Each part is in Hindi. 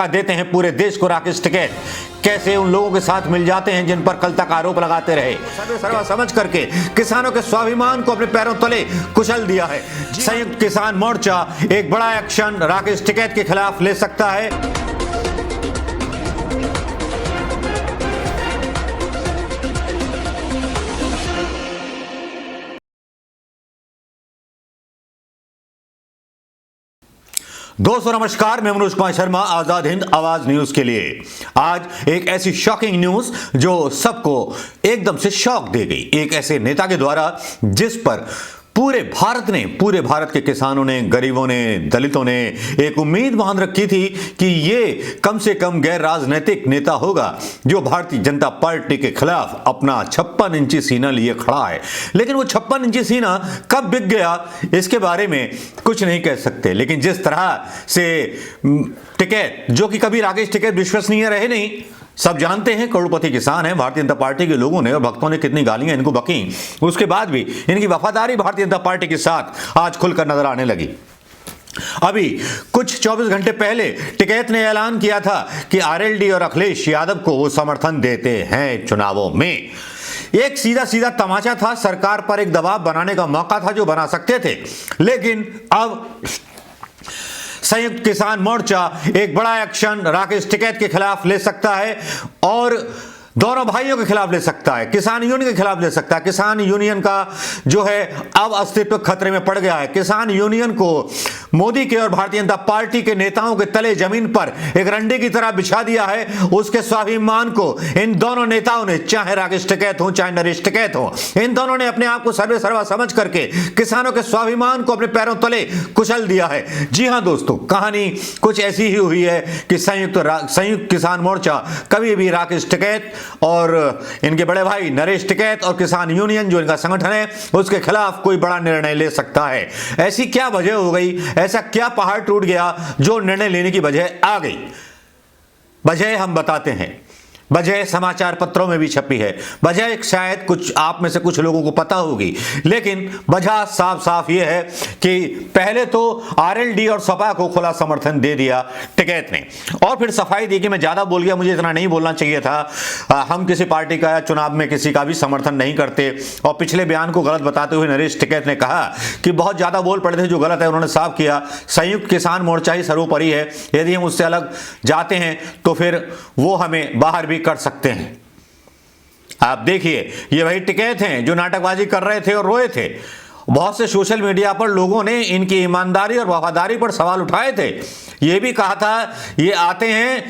देते हैं पूरे देश को राकेश टिकैत, कैसे उन लोगों के साथ मिल जाते हैं जिन पर कल तक आरोप लगाते रहे, सर्व समझ करके किसानों के स्वाभिमान को अपने पैरों तले कुचल दिया है। संयुक्त किसान मोर्चा एक बड़ा एक्शन राकेश टिकैत के खिलाफ ले सकता है। दोस्तों नमस्कार, मैं मनोज कुमार शर्मा, आजाद हिंद आवाज न्यूज के लिए आज एक ऐसी शॉकिंग न्यूज जो सबको एकदम से शॉक दे गई। एक ऐसे नेता के द्वारा जिस पर पूरे भारत के किसानों ने, गरीबों ने, दलितों ने एक उम्मीद बांध रखी थी कि ये कम से कम गैर राजनीतिक नेता होगा जो भारतीय जनता पार्टी के खिलाफ अपना 56 इंची सीना लिए खड़ा है। लेकिन वो 56 इंची सीना कब बिक गया इसके बारे में कुछ नहीं कह सकते। लेकिन जिस तरह से टिकैत, जो कि कभी राकेश टिकैत विश्वसनीय रहे नहीं, सब जानते हैं करोड़पति किसान हैं, भारतीय जनता पार्टी के लोगों ने और भक्तों ने कितनी गालियां इनको बकी, उसके बाद भी इनकी वफादारी भारतीय जनता पार्टी के साथ आज खुलकर नजर आने लगी। अभी कुछ 24 घंटे पहले टिकैत ने ऐलान किया था कि आरएलडी और अखिलेश यादव को वो समर्थन देते हैं चुनावों में। एक सीधा तमाचा था, सरकार पर एक दबाव बनाने का मौका था जो बना सकते थे। लेकिन अब संयुक्त किसान मोर्चा एक बड़ा एक्शन राकेश टिकैत के खिलाफ ले सकता है और दोनों भाइयों के खिलाफ ले सकता है, किसान यूनियन के खिलाफ ले सकता है। किसान यूनियन का जो है अब अस्तित्व खतरे में पड़ गया है। किसान यूनियन को मोदी के और भारतीय जनता पार्टी के नेताओं के तले जमीन पर एक रंडे की तरह बिछा दिया है। उसके स्वाभिमान को इन दोनों नेताओं ने, चाहे राकेश टिकैत हो चाहे नरेश टिकैत हो, इन दोनों ने अपने आप को सर्वा समझ करके किसानों के स्वाभिमान को अपने पैरों तले कुचल दिया है। जी हां दोस्तों, कहानी कुछ ऐसी ही हुई है कि संयुक्त किसान मोर्चा कभी भी राकेश टिकैत और इनके बड़े भाई नरेश टिकैत और किसान यूनियन जो इनका संगठन है उसके खिलाफ कोई बड़ा निर्णय ले सकता है। ऐसी क्या वजह हो गई, ऐसा क्या पहाड़ टूट गया जो निर्णय लेने की वजह आ गई? वजह हम बताते हैं। वजह समाचार पत्रों में भी छपी है, वजह शायद कुछ आप में से कुछ लोगों को पता होगी, लेकिन वजह साफ ये है कि पहले तो आरएलडी और सपा को खुला समर्थन दे दिया टिकैत ने, और फिर सफाई दी कि मैं ज्यादा बोल गया, मुझे इतना नहीं बोलना चाहिए था। हम किसी पार्टी का या चुनाव में किसी का भी समर्थन नहीं करते। और पिछले बयान को गलत बताते हुए नरेश टिकैत ने कहा कि बहुत ज्यादा बोल पड़े थे, जो गलत है उन्होंने साफ किया। संयुक्त किसान मोर्चा ही सर्वोपरि है, यदि हम उससे अलग जाते हैं तो फिर वो हमें बाहर भी कर सकते हैं। आप देखिए, ये वही टिकैत हैं जो नाटकबाजी कर रहे थे और रोए थे। बहुत से सोशल मीडिया पर लोगों ने इनकी ईमानदारी और वफादारी पर सवाल उठाए थे। ये भी कहा था ये आते हैं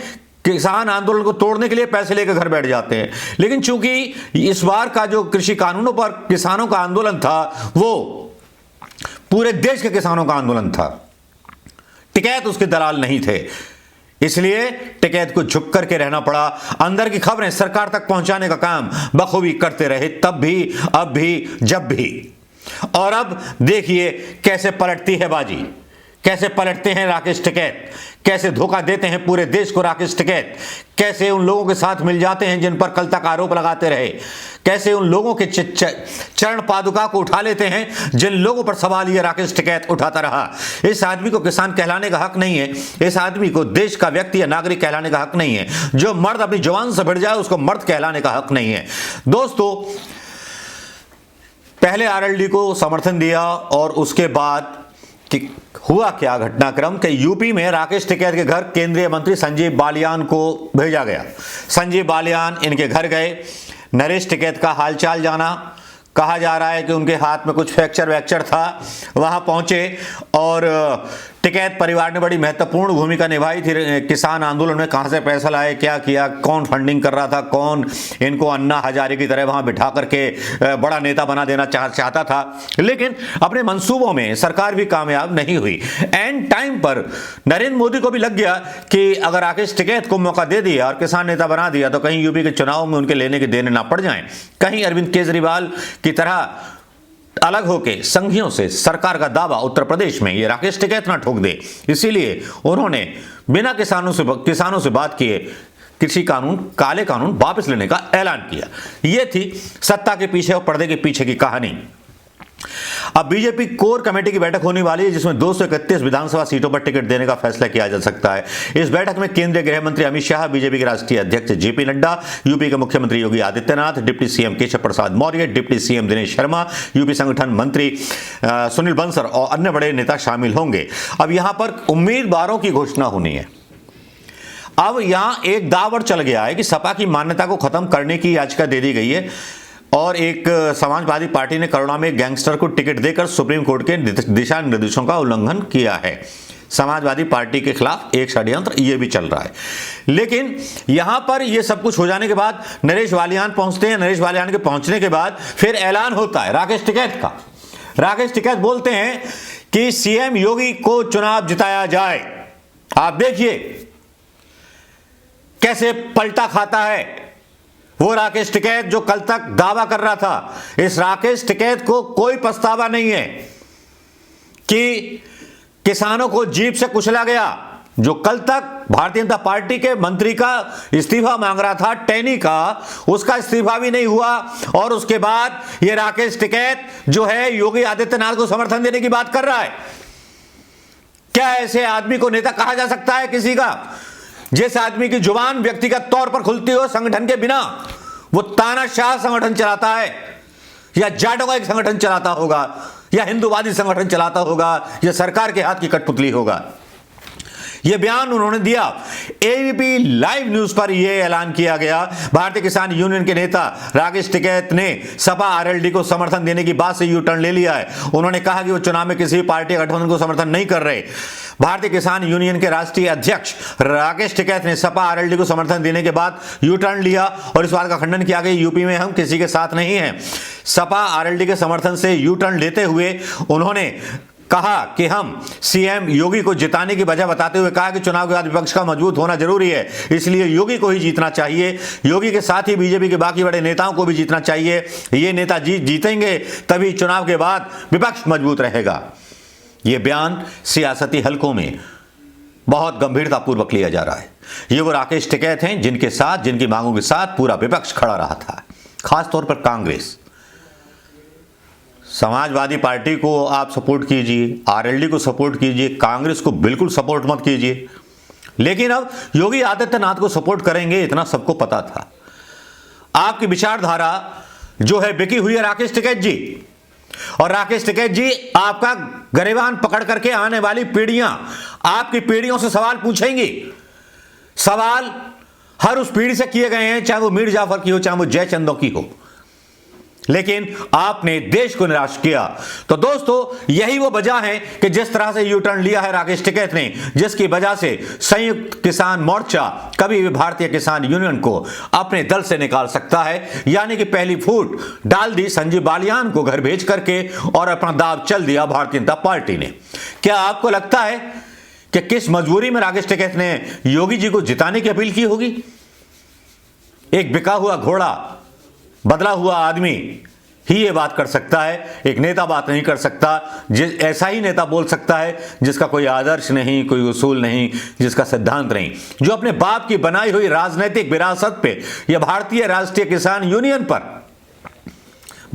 किसान आंदोलन को तोड़ने के लिए, पैसे लेकर घर बैठ जाते हैं। लेकिन चूंकि इस बार का जो कृषि कानूनों पर किसानों का आंदोलन था वो पूरे देश के किसानों का आंदोलन था, टिकैत उसके दलाल नहीं थे, इसलिए टिकैत को झुक करके रहना पड़ा। अंदर की खबरें सरकार तक पहुंचाने का काम बखूबी करते रहे, तब भी, अब भी, जब भी। और अब देखिए कैसे पलटती है बाजी, कैसे पलटते हैं राकेश टिकैत, कैसे धोखा देते हैं पूरे देश को राकेश टिकैत, कैसे उन लोगों के साथ मिल जाते हैं जिन पर कल तक आरोप लगाते रहे, कैसे उन लोगों के चरण पादुका को उठा लेते हैं जिन लोगों पर सवाल ये राकेश टिकैत उठाता रहा। इस आदमी को किसान कहलाने का हक नहीं है, इस आदमी को देश का व्यक्ति या नागरिक कहलाने का हक नहीं है। जो मर्द अपनी जुबान से भिड़ जाए उसको मर्द कहलाने का हक नहीं है। दोस्तों, पहले आरएलडी को समर्थन दिया और उसके बाद कि हुआ क्या घटनाक्रम कि यूपी में राकेश टिकैत के घर केंद्रीय मंत्री संजीव बालियान को भेजा गया। संजीव बालियान इनके घर गए, नरेश टिकैत का हालचाल जाना। कहा जा रहा है कि उनके हाथ में कुछ फ्रैक्चर वैक्चर था। वहां पहुंचे और टिकैत परिवार ने बड़ी महत्वपूर्ण भूमिका निभाई थी किसान आंदोलन में। कहां से पैसा लाए, क्या किया, कौन फंडिंग कर रहा था, कौन इनको अन्ना हजारे की तरह वहां बिठा करके बड़ा नेता बना देना चाहता था। लेकिन अपने मंसूबों में सरकार भी कामयाब नहीं हुई। एंड टाइम पर नरेंद्र मोदी को भी लग गया कि अगर राकेश टिकैत को मौका दे दिया और किसान नेता बना दिया तो कहीं यूपी के चुनाव में उनके लेने के देने ना पड़ जाएं, कहीं अरविंद केजरीवाल की तरह अलग होके संघियों से सरकार का दावा उत्तर प्रदेश में ये राकेश टिकैत ना ठोक दे। इसीलिए उन्होंने बिना किसानों से बात किए कृषि कानून, काले कानून वापस लेने का ऐलान किया। यह थी सत्ता के पीछे और पर्दे के पीछे की कहानी। अब बीजेपी कोर कमेटी की बैठक होने वाली है जिसमें 231 विधानसभा सीटों पर टिकट देने का फैसला किया जा सकता है। इस बैठक में केंद्रीय गृह मंत्री अमित शाह, बीजेपी के राष्ट्रीय अध्यक्ष जेपी नड्डा, यूपी के मुख्यमंत्री Yogi Adityanath, deputy CM Keshav Prasad Maurya, deputy CM Dinesh Sharma, UP संगठन मंत्री सुनील बंसल और अन्य बड़े नेता शामिल होंगे। अब यहां पर उम्मीदवारों की घोषणा होनी है। अब यहां एक दांव चल गया है कि सपा की मान्यता को खत्म करने की याचिका दे दी गई है और एक समाजवादी पार्टी ने करुणा में गैंगस्टर को टिकट देकर सुप्रीम कोर्ट के दिशा निर्देशों का उल्लंघन किया है। समाजवादी पार्टी के खिलाफ एक षड्यंत्र ये भी चल रहा है। लेकिन यहां पर ये सब कुछ हो जाने के बाद नरेश वालियान पहुंचते हैं। नरेश वालियान के पहुंचने के बाद फिर ऐलान होता है राकेश टिकैत का। राकेश टिकैत बोलते हैं कि सीएम योगी को चुनाव जिताया जाए। आप देखिए कैसे पलटा खाता है वो राकेश टिकैत जो कल तक दावा कर रहा था। इस राकेश टिकैत को कोई पछतावा नहीं है कि किसानों को जीप से कुचला गया। जो कल तक भारतीय जनता पार्टी के मंत्री का इस्तीफा मांग रहा था, टैनी का, उसका इस्तीफा भी नहीं हुआ और उसके बाद ये राकेश टिकैत जो है योगी आदित्यनाथ को समर्थन देने की बात कर रहा है। क्या ऐसे आदमी को नेता कहा जा सकता है किसी का? जिस आदमी की जुबान व्यक्तिगत तौर पर खुलती हो संगठन के बिना, वो तानाशाह संगठन चलाता है या जाटों का एक संगठन चलाता होगा या हिंदूवादी संगठन चलाता होगा या सरकार के हाथ की कठपुतली होगा। यह बयान उन्होंने दिया। एबीपी लाइव न्यूज पर यह ऐलान किया गया। भारतीय किसान यूनियन के नेता राकेश टिकैत ने सपा आरएलडी को समर्थन देने की बात से यू टर्न ले लिया है। उन्होंने कहा कि वो चुनाव में किसी भी पार्टी गठबंधन को समर्थन नहीं कर रहे। भारतीय किसान यूनियन के राष्ट्रीय अध्यक्ष राकेश टिकैत ने सपा आरएलडी को समर्थन देने के बाद यू टर्न लिया और इस बात का खंडन किया कि यूपी में हम किसी के साथ नहीं हैं। सपा आरएलडी के समर्थन से यू टर्न लेते हुए उन्होंने कहा कि हम सीएम योगी को जिताने की वजह बताते हुए कहा कि चुनाव के बाद विपक्ष का मजबूत होना जरूरी है, इसलिए योगी को ही जीतना चाहिए। योगी के साथ ही बीजेपी के बाकी बड़े नेताओं को भी जीतना चाहिए। ये नेता जीतेंगे तभी चुनाव के बाद विपक्ष मजबूत रहेगा। यह बयान सियासती हलकों में बहुत गंभीरतापूर्वक लिया जा रहा है। ये वो राकेश टिकैत हैं जिनके साथ, जिनकी मांगों के साथ पूरा विपक्ष खड़ा रहा था, खासतौर पर कांग्रेस। समाजवादी पार्टी को आप सपोर्ट कीजिए, आरएलडी को सपोर्ट कीजिए, कांग्रेस को बिल्कुल सपोर्ट मत कीजिए। लेकिन अब योगी आदित्यनाथ को सपोर्ट करेंगे इतना सबको पता था। आपकी विचारधारा जो है बिकी हुई है राकेश टिकैत जी, और राकेश टिकैत जी आपका गरेबान पकड़ करके आने वाली पीढ़ियां आपकी पीढ़ियों से सवाल पूछेंगी। सवाल हर उस पीढ़ी से किए गए हैं, चाहे वो मीर जाफर की हो, चाहे वो जयचंदों की हो, लेकिन आपने देश को निराश किया। तो दोस्तों यही वो वजह है कि जिस तरह से यू टर्न लिया है राकेश टिकैत ने, जिसकी वजह से संयुक्त किसान मोर्चा कभी भी भारतीय किसान यूनियन को अपने दल से निकाल सकता है। यानी कि पहली फूट डाल दी संजीव बालियान को घर भेज करके और अपना दाव चल दिया भारतीय जनता पार्टी ने। क्या आपको लगता है कि किस मजबूरी में राकेश टिकैत ने योगी जी को जिताने की अपील की होगी? एक बिका हुआ घोड़ा, बदला हुआ आदमी ही ये बात कर सकता है, एक नेता बात नहीं कर सकता। ऐसा ही नेता बोल सकता है जिसका कोई आदर्श नहीं, कोई उसूल नहीं, जिसका सिद्धांत नहीं, जो अपने बाप की बनाई हुई राजनीतिक विरासत पे या भारतीय राष्ट्रीय किसान यूनियन पर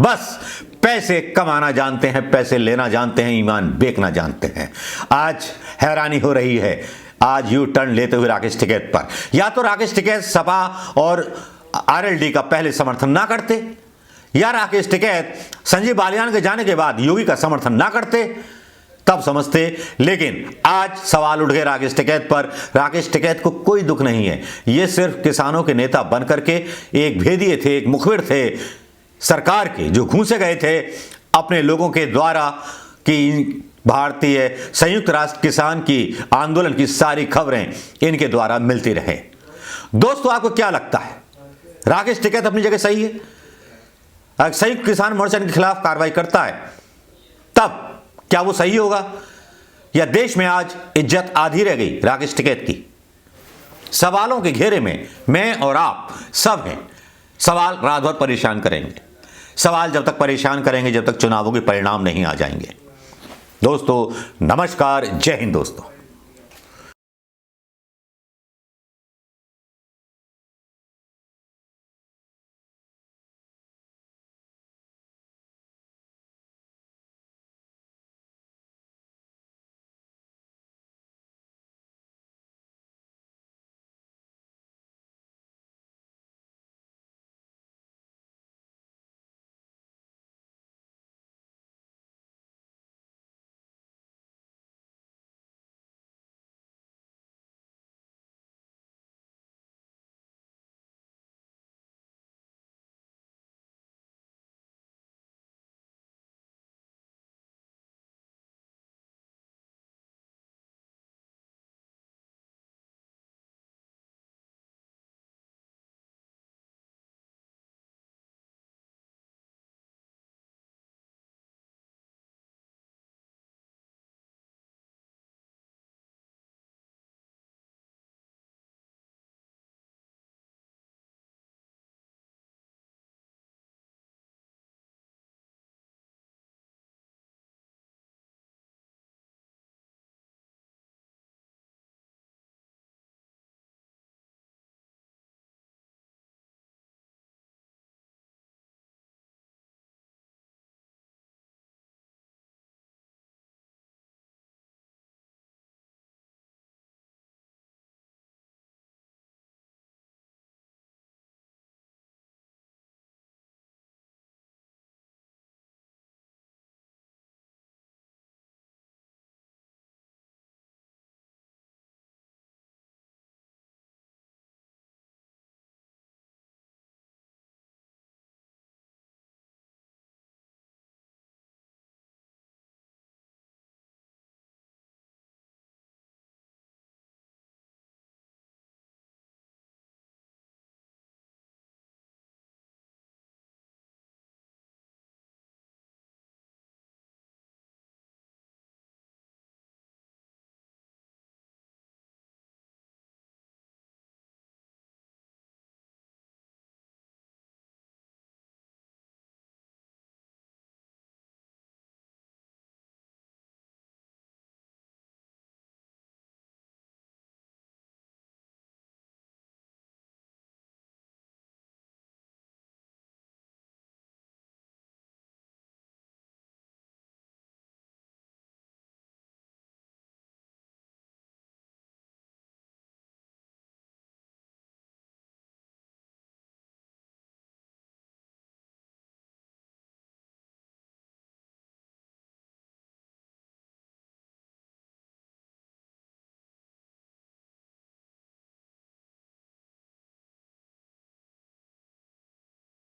बस पैसे कमाना जानते हैं, पैसे लेना जानते हैं, ईमान बेचना जानते हैं। आज हैरानी हो रही है आज यू टर्न लेते हुए राकेश टिकैत पर। या तो राकेश टिकैत सपा और आरएलडी का पहले समर्थन ना करते, या राकेश टिकैत संजीव बालियान के जाने के बाद योगी का समर्थन ना करते, तब समझते। लेकिन आज सवाल उठ गए राकेश टिकैत पर। राकेश टिकैत को कोई दुख नहीं है, ये सिर्फ किसानों के नेता बन करके एक भेदिए थे, एक मुखबिर थे सरकार के, जो घूसे गए थे अपने लोगों के द्वारा कि भारतीय संयुक्त राष्ट्र किसान की आंदोलन की सारी खबरें इनके द्वारा मिलती रहे। दोस्तों आपको क्या लगता है, राकेश टिकैत अपनी जगह सही है? अगर संयुक्त किसान मोर्चा के खिलाफ कार्रवाई करता है तब क्या वो सही होगा, या देश में आज इज्जत आधी रह गई राकेश टिकैत की? सवालों के घेरे में मैं और आप सब हैं। सवाल रात भर परेशान करेंगे, सवाल जब तक परेशान करेंगे जब तक चुनावों के परिणाम नहीं आ जाएंगे। दोस्तों नमस्कार, जय हिंद दोस्तों।